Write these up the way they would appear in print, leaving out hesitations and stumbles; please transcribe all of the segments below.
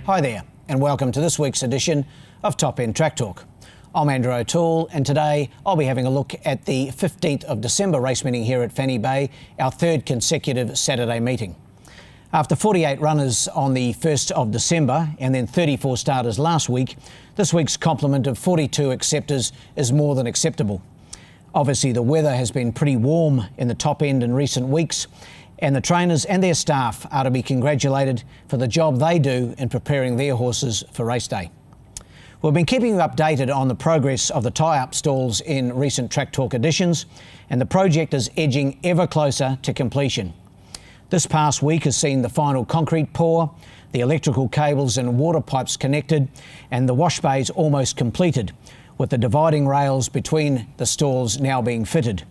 Hi there, and welcome to this week's edition of Top End Track Talk. I'm Andrew O'Toole, and today I'll be having a look at the 15th of December race meeting here at Fanny Bay, our third consecutive Saturday meeting. After 48 runners on the 1st of December and then 34 starters last week, this week's complement of 42 acceptors is more than acceptable. Obviously, the weather has been pretty warm in the top end in recent weeks, and the trainers and their staff are to be congratulated for the job they do in preparing their horses for race day. We've been keeping you updated on the progress of the tie-up stalls in recent Track Talk editions, and the project is edging ever closer to completion. This past week has seen the final concrete pour, the electrical cables and water pipes connected, and the wash bays almost completed, with the dividing rails between the stalls now being fitted.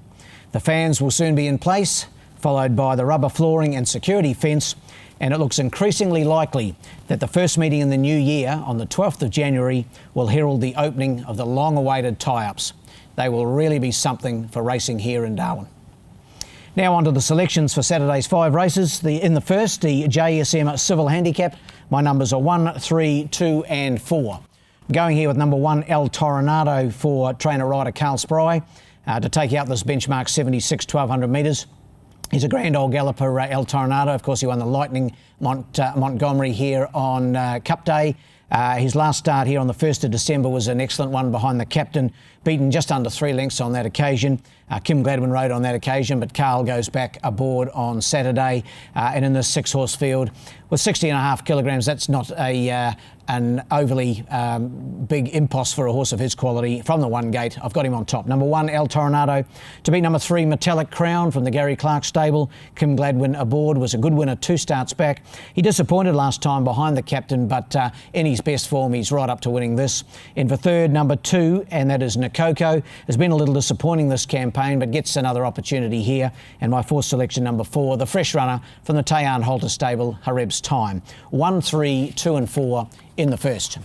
The fans will soon be in place, followed by the rubber flooring and security fence, and it looks increasingly likely that the first meeting in the new year, on the 12th of January, will herald the opening of the long-awaited tie-ups. They will really be something for racing here in Darwin. Now on to the selections for Saturday's 5 races. In the first, the JSM Civil Handicap. My numbers are 1, 3, 2 and 4. Going here with number 1, El Toronado, for trainer-rider Carl Spry, to take out this benchmark 76 1200 metres. He's a grand old galloper, El Toronado. Of course, he won the Lightning Montgomery here on Cup Day. His last start here on the 1st of December was an excellent one behind the captain, beaten just under 3 lengths on that occasion. Kim Gladwin rode on that occasion, but Carl goes back aboard on Saturday. And in this 6-horse field, with 60.5 kilograms, that's not an overly big impost for a horse of his quality. From the one gate, I've got him on top. Number 1, El Toronado. To beat number 3, Metallic Crown from the Gary Clark stable. Kim Gladwin aboard, was a good winner 2 starts back. He disappointed last time behind the captain, but in his best form, he's right up to winning this. In for third, number 2, and that is Nakoko. Has been a little disappointing this campaign, but gets another opportunity here. And my 4th selection, number 4, the fresh runner from the Tayan Halter stable, Hareb's Time. 1, 3, 2 and 4 in the first.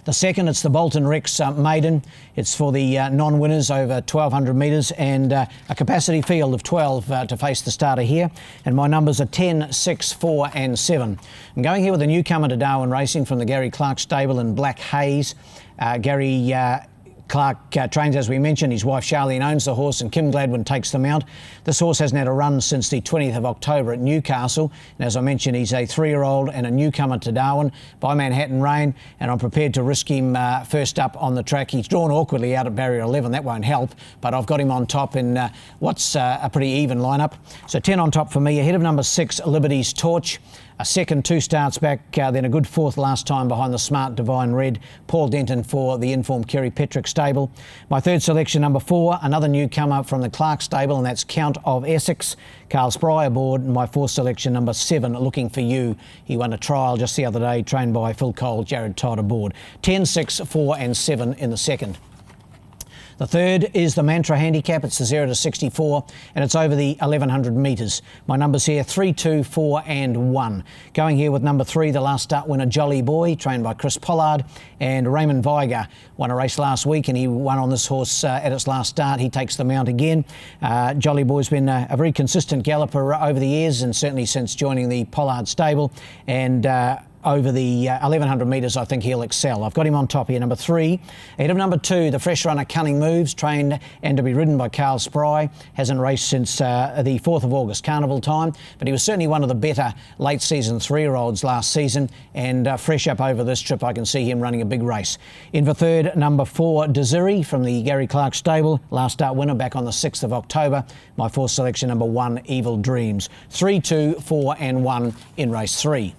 The second, it's the Bolton Rex Maiden. It's for the non-winners over 1200 metres, and a capacity field of 12 to face the starter here. And my numbers are 10, 6, 4 and 7. I'm going here with a newcomer to Darwin Racing from the Gary Clark stable in Black Haze. Gary Clark trains, as we mentioned. His wife Charlene owns the horse, and Kim Gladwin takes the mount. This horse hasn't had a run since the 20th of October at Newcastle, and as I mentioned, he's a 3-year-old and a newcomer to Darwin by Manhattan Rain, and I'm prepared to risk him first up on the track. He's drawn awkwardly out at barrier 11, that won't help, but I've got him on top in what's a pretty even lineup. So 10 on top for me, ahead of number 6, Liberty's Torch. A second 2 starts back, then a good 4th last time behind the smart Divine Red, Paul Denton for the informed Kerry Petrick stable. My 3rd selection, number 4, another newcomer from the Clark stable, and that's Count of Essex. Carl Spry aboard. And my 4th selection, number 7, Looking for You. He won a trial just the other day, trained by Phil Cole, Jared Todd aboard. 10, 6, 4 and 7 in the second. The third is the Mantra Handicap. It's the 0 to 64, and it's over the 1100 metres. My numbers here, 3, 2, 4 and 1. Going here with number 3, the last start winner, Jolly Boy, trained by Chris Pollard, and Raymond Viger won a race last week, and he won on this horse at its last start. He takes the mount again. Jolly Boy's been a very consistent galloper over the years, and certainly since joining the Pollard stable, and over the 1100 metres, I think he'll excel. I've got him on top here, number 3. Ahead of number 2, the fresh runner Cunning Moves, trained and to be ridden by Carl Spry. Hasn't raced since the 4th of August carnival time, but he was certainly one of the better late season 3-year-olds last season, and fresh up over this trip, I can see him running a big race. In for third, number 4, Desiree from the Gary Clark stable. Last start winner back on the 6th of October. My 4th selection, number 1, Evil Dreams. 3, 2, 4 and 1 in race 3.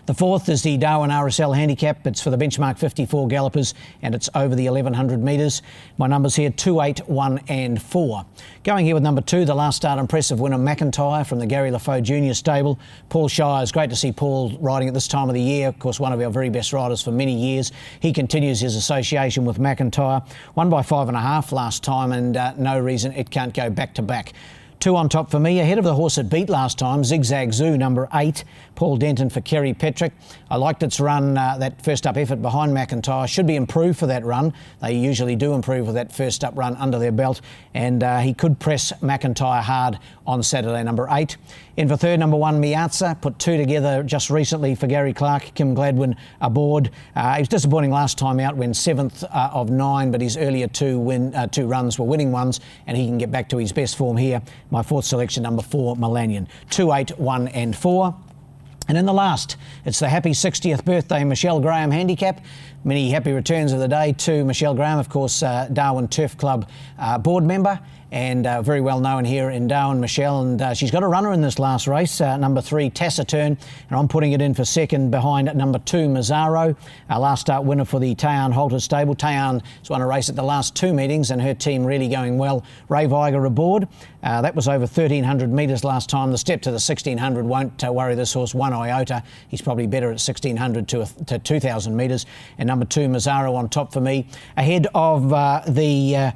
The 4th is the Darwin RSL Handicap. It's for the benchmark 54 gallopers, and it's over the 1100 metres. My numbers here, 2, 8, 1 and 4. Going here with number 2, the last start impressive winner McIntyre from the Gary Lafoe Jr. stable. Paul Shires, great to see Paul riding at this time of the year. Of course, one of our very best riders for many years. He continues his association with McIntyre. Won by 5.5 last time, and no reason it can't go back to back. 2 on top for me, ahead of the horse it beat last time, Zigzag Zoo, number 8, Paul Denton for Kerry Petrick. I liked its run, that first up effort behind McIntyre. Should be improved for that run. They usually do improve with that first up run under their belt, and he could press McIntyre hard on Saturday, number 8. In for third, number 1, Miazza, put 2 together just recently for Gary Clark. Kim Gladwin aboard. He was disappointing last time out when 7th of 9, but his earlier two runs were winning ones, and he can get back to his best form here. My 4th selection, number 4, Millennium. 2, 8, 1 and 4. And in the last, it's the happy 60th birthday Michelle Graham handicap. Many happy returns of the day to Michelle Graham, of course, Darwin Turf Club board member, and very well known here in Darwin, Michelle. And she's got a runner in this last race, number 3, Taciturn, and I'm putting it in for second behind number 2, Mazzaro, our last start winner for the Tayan Halter stable. Tayan has won a race at the last 2 meetings, and her team really going well. Ray Viger aboard. That was over 1,300 metres last time. The step to the 1,600 won't worry this horse one iota. He's probably better at 1,600 to 2,000 metres. And number 2, Mazzaro on top for me. Ahead of the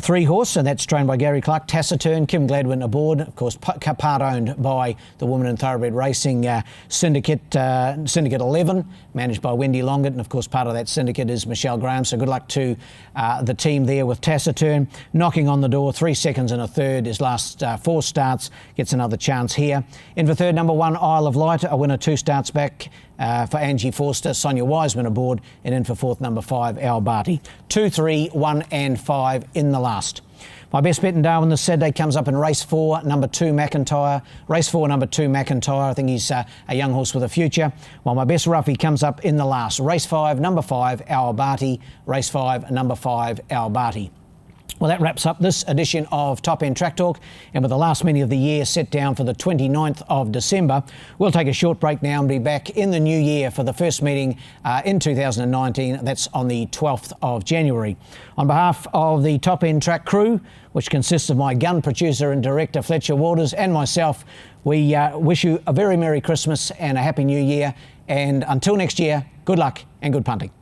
3 horse, and that's trained by Gary Clark, Taciturn, Kim Gladwin aboard, of course, part owned by the Women in Thoroughbred Racing Syndicate 11, managed by Wendy Longett, and of course part of that syndicate is Michelle Graham. So good luck to the team there with Taciturn. Knocking on the door, 3 seconds and a third. His last 4 starts, gets another chance here. In for third, number 1, Isle of Light, a winner 2 starts back. For Angie Forster, Sonia Wiseman aboard, and in for 4th, number 5, Al Barty. 2, 3, 1 and 5 in the last. My best bet in Darwin this Saturday comes up in race 4, number 2, McIntyre. Race 4, number 2, McIntyre. I think he's a young horse with a future. While my best roughie comes up in the last. Race 5, number 5, Al Barty. Race 5, number 5, Al Barty. Well, that wraps up this edition of Top End Track Talk, and with the last meeting of the year set down for the 29th of December, we'll take a short break now and be back in the new year for the first meeting in 2019. That's on the 12th of January. On behalf of the Top End Track crew, which consists of my gun producer and director Fletcher Waters and myself, we wish you a very Merry Christmas and a Happy New Year. And until next year, good luck and good punting.